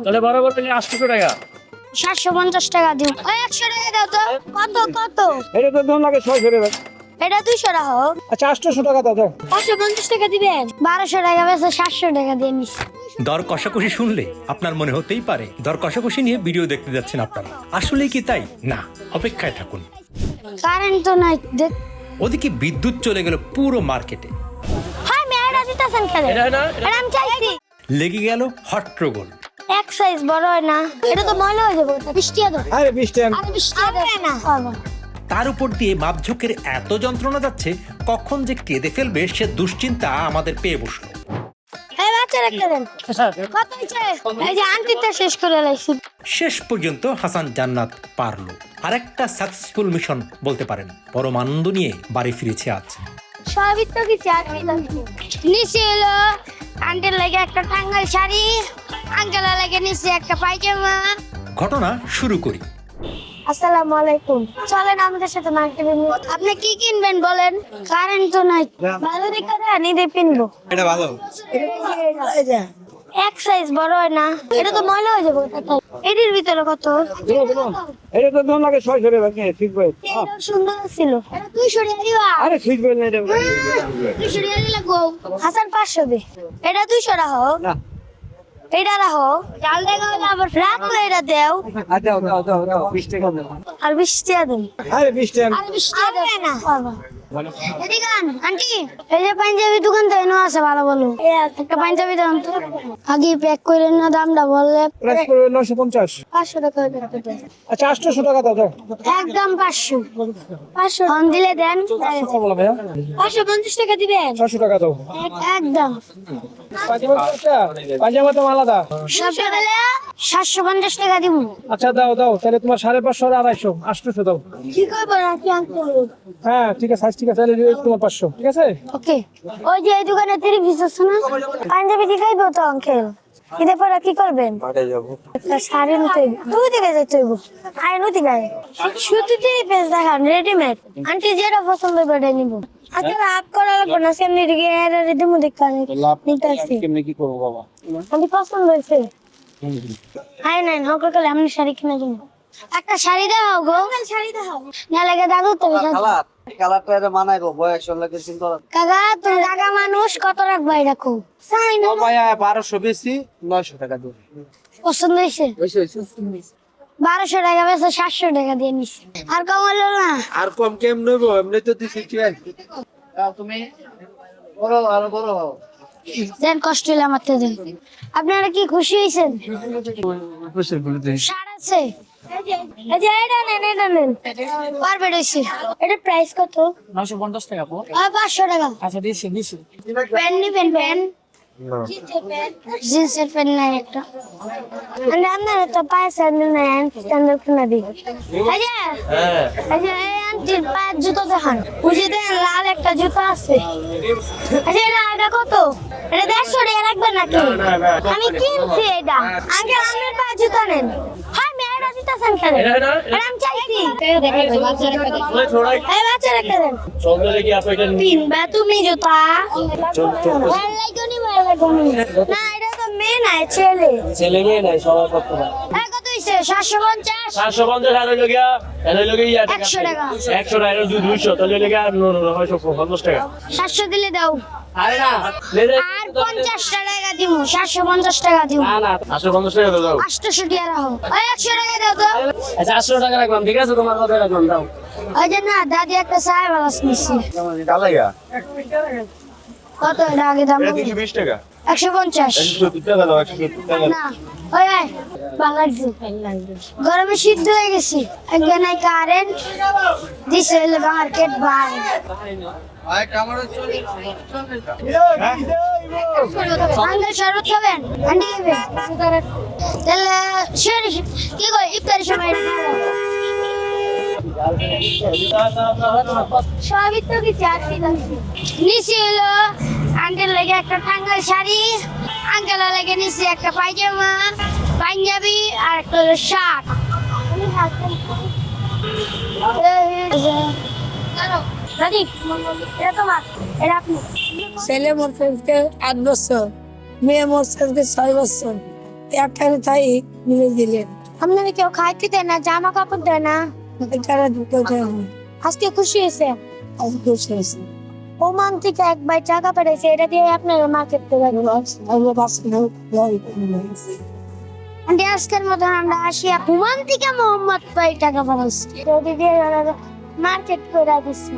তাহলে বরাবর পেলে 800 টাকা। 750 টাকা দিও। ওই 100 টাকা দাও তো। কত? এটা তো দাম লাগে 600 টাকা। এটা 200 টাকা হোক। আচ্ছা 800 টাকা দাও দাও। 550 টাকা দিবেন। 1200 টাকা বেচে 700 টাকা দিয়ে নিস। দর কষাকষি শুনলে আপনার মনে হতেই পারে দর কষাকষি নিয়ে ভিডিও দেখতে যাচ্ছেন আপনারা। আসলেই কি তাই? না, অপেক্ষায় থাকুন। কারেন্ট তো নাই। ওদিকে বিদ্যুৎ চলে গেল পুরো মার্কেটে। হ্যাঁ মেয়েরা দিতেছেন খেলে। এটা না এটা আমি চাইছি। লেগে গেল হট্টগোল। এক সাইজ বড় হয় না। এটা তো ময়লা হয়ে যাবে। 20 টাকা দাও। আরে 20 টাকা। আরে 20 টাকা দাও না। তার উপর দিয়ে মাপঝোঁকের এত যন্ত্রণা যাচ্ছে, কখন যে কেঁদে ফেলবে সে দুশ্চিন্তা আমাদের পেয়ে বসলো। এই বাচ্চারা খেলেন। কত হইছে? এই যে আন্টিটা শেষ করে লাইছি। শেষ পর্যন্ত হাসান জান্নাত পারলো। আরেকটা সাকসেসফুল মিশন বলতে পারেন। পরম আনন্দ নিয়ে বাড়ি ফিরেছে আজ। সবই তো কিছু আর নিচে এলো আন্টির লাগে একটা টাঙ্গাইল শাড়ি, আঙ্কেলের লাগে নিচে একটা পায়জামা। ঘটনা শুরু করি। আসসালামু আলাইকুম। চলেন আমাদের সাথে মার্কেটে। আপনি কি কিনবেন বলেন? কারেন্ট তো নাই। ভালো দেখে দেন, নিদে কিনবো। এটা ভালো। এক সাইজ বড় হয় না। এটা তো ময়লা হয়ে যাবে। এটির ভিতরে কত? এটা তো দাম লাগে 600 টাকা ঠিক ভাই। এটা সুন্দর ছিল। এটা 200 টাকা দিবা। আরে ঠিক ভাই না এটা। 200 টাকা দিলে গো। হাসান 500 দে। এটা 200 টাকা হোক। না। এটা রাখো। চাল টাকা আবার রাখলে এটা দেও। আচ্ছা দাও 20 টাকা দাও। আর 20 টাকা দেন। আরে 20 টাকা। আর 20 টাকা দেন না। এদিকে আন, আন্টি এই যে পাঞ্জাবি দোকান তো এনো আছে ভালো ভালো। একটা পাঞ্জাবি দাম তো। আগে প্যাক করে না দামটা বললে। প্রাইস করবে 950। 500 টাকা দিতে। আচ্ছা 800 টাকা দাও দাও। একদম 500। 500 ফোন দিলে দেন। কত বলো ভাইয়া? 550 টাকা দিবেন। 600 টাকা দাও। একদম। পাজামা তো আলাদা। সব গেলে 750 টাকা দিব। আচ্ছা দাও তাহলে তোমার 550 আর 250 800 দাও। কি করব নাকি আঙ্কেল? হ্যাঁ ঠিক আছে ঠিক আছে তাহলে তোমার 500 ঠিক আছে। ওকে। ওই যে এই দোকানে 30 পিস আছে না? পাঞ্জাবি দেখাইব তো আঙ্কেল। ঈদের পরে কি করবেন? বাড়ি যাব। একটা শাড়ি নিতে হইব। তুই দিকে যাইতে হইব। আই নতি গায়ে। সুতিতে পেজ দেখান রেডিমেড। আন্টি যেটা পছন্দ হবে ওটাই নিব। আজকে আপ করা লাগবে না, সেমনি দিকে রেডিমেড দেখান। নিতে আসছি। কেমনে কি করব বাবা? আন্টি পছন্দ হয়েছে? আই নাই হকর কালে আমি শাড়ি কিনে দিব। একটা শাড়ি দাও গো। শাড়ি দাও। না লাগে দাদু তো। কালারটা এটা মানাইবো বয়স লাগে চিন্তা। কাকা তুমি কাকা মানুষ কত রাখবা রাখো। চাই না। ও ভাইয়া 1200 বেশি 900 টাকা দিও। পছন্দ হয়েছে? হইছে 1200 টাকা বেচে 700 টাকা দিয়ে নিছি। আর কম হলো না? আর কম কেম নেবো এমনি তো দিছি ঠিক আছে। তুমি বড় হও। দেন কষ্ট হলে আমার তো দেন। আপনারা কি খুশি হয়েছেন? খুশি বলতে সার আছে? এই যে এটা নেন। পারবে হয়েছে। এটা প্রাইস কত? 950 টাকা পো। 500 টাকা। আচ্ছা দিছি। পেন নিবেন পেন? জিন্সের পেন নাই একটা। আপনারা তো পয়সা নেন স্ট্যান্ডার্ড কিনা দিই। এই যে এই আন্টির পায়ের জুতো দেখান। বুঝে দেন লাল একটা জুতো আছে। আচ্ছা এটা কত? এটা 150 টাকা রাখবেন নাকি? আমি কিনছি এটা। আঙ্কেল আমার পায়ের জুতো নেন। হ্যাঁ মেয়েরা দিতেছেন কেন? এটা না এটা আমি চাইছি। এই বাচ্চারা কেন? চলতে লাগি আপনি এটা কিনবা তুমি জুতা? ভালো লাগো নি ভালো লাগো নি? না এটা তো মেয়ে না ছেলে। ছেলে মেয়ে নাই সবার করতে পারে। কত হইছে? 750? 750 আর লগে 100 টাকা। 100 টাকা 200 তাহলে লগে 950 টাকা। 700 দিলে দাও। আরে না আর 50 টাকা দিব। 750 টাকা দিব। না 750 টাকা দাও। 800 টাকা রাখো। ওই 100 টাকা দাও তো। আচ্ছা 800 টাকা রাখলাম ঠিক আছে তোমার কথা রাখলাম দাও। ওই যে না দাদি একটা চায় বালাস নিছি। কালাইয়া কত এটা আগে দাম? 220 টাকা। 150। 170 টাকা দাও 170 টাকা। না ওই বাংলাদেশ গরমে সিদ্ধ হয়ে গেছি। একবার নাই কারেন্ট দিছে মার্কেট ভাই। আয় কামড়ে চলে। আঙ্কেল শরবত খাবেন? আন্টি খাবেন? তাহলে কি কই ইফতারের সময় সবই তো কিছু আসছি নিচে এলো আঙ্কেল লাগে একটা টাঙ্গাইল শাড়ি, আঙ্কেলের লাগে নিচে একটা পায়জামা, পাঞ্জাবি আর একটা শার্ট। দাদি এটা তোমার, এটা আপনি। ছেলে মরছে 8 বছর, মেয়ে মরছে 6 বছর। একখানে তাই মিলে দিলেন। আপনারা কেউ খাইতে দেয় না, জামা কাপড় দেয় না? এখানে দুটো দেওয়া হয়। আজকে খুশি হয়েছে? আজ খুশি হয়েছে। ওমান থেকে এক ভাই টাকা পাঠাইছে, এটা দিয়ে আপনারা মার্কেট করে আমরা বাঁচলেও ভয় করে না। আন্টি আজকের মতো আমরা আসি। ওমান থেকে মোহাম্মদ ভাই টাকা পাঠাইছে, এটা দিয়ে মার্কেট করে দিচ্ছি।